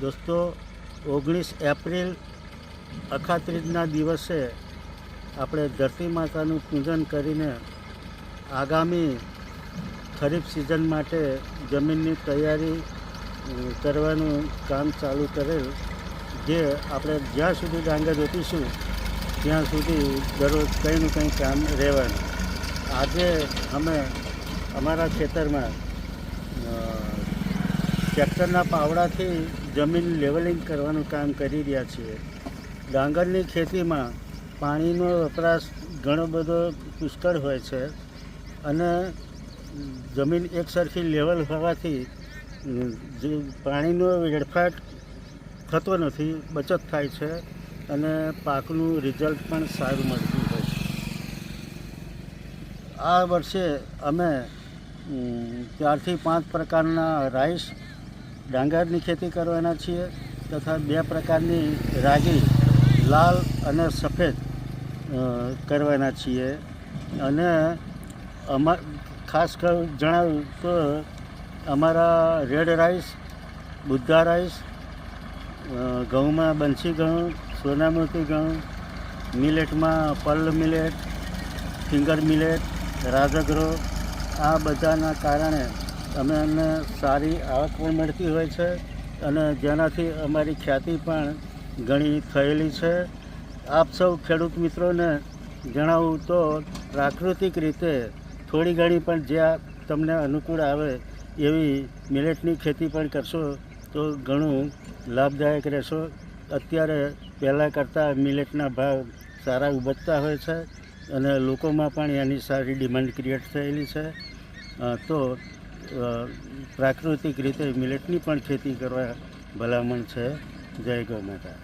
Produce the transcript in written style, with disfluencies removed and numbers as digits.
દોસ્તો 19 એપ્રિલ અખાત્રીજના દિવસે આપણે ધરતી માતાનું પૂજન કરીને આગામી ખરીફ સિઝન માટે જમીનની તૈયારી કરવાનું કામ ચાલુ કરેલ, જે આપણે જ્યાં સુધી ડાંગર રોપીશું ત્યાં સુધી દરરોજ કંઈ ને કંઈ કામ રહેવાનું. આજે અમે અમારા ખેતરમાં ટ્રેક્ટરના પાવડાથી જમીન લેવલિંગ કરવાનું કામ કરી રહ્યા છીએ. ડાંગરની ખેતીમાં પાણીનો વપરાશ ઘણો બધો પુષ્કળ હોય છે અને જમીન એકસરખી લેવલ હોવાથી પાણીનો વેડફાટ થતો નથી, બચત થાય છે અને પાકનું રિઝલ્ટ પણ સારું મળતું હોય છે. આ વર્ષે અમે 4 થી 5 પ્રકારના રાઈસ ડાંગરની ખેતી કરવાના છીએ તથા 2 પ્રકારની રાગી લાલ અને સફેદ કરવાના છીએ. અને ખાસ જણાવું તો અમારા રેડ રાઈસ, બુદ્ધા રાઈસ, ઘઉંમાં બંસી ઘઉં, સોનામોતી ઘઉં, મિલેટમાં પર્લ મિલેટ, ફિંગર મિલેટ, રાજગરો, આ બધાના કારણે અમને સારી આવક પણ મળતી હોય છે અને જેનાથી અમારી ખ્યાતિ પણ ઘણી થયેલી છે. આપ સૌ ખેડૂત મિત્રોને જણાવું તો પ્રાકૃતિક રીતે થોડી ઘણી પણ જ્યાં તમને અનુકૂળ આવે એવી મિલેટની ખેતી પણ કરશો તો ઘણું લાભદાયક રહેશો. અત્યારે પહેલાં કરતાં મિલેટના ભાવ સારા ઉભરતા હોય છે અને લોકોમાં પણ એની સારી ડિમાન્ડ ક્રિએટ થયેલી છે. તો પ્રાકૃતિક રીતે મિલેટની પણ ખેતી કરવા ભલામણ છે. જય ગૌ માતા.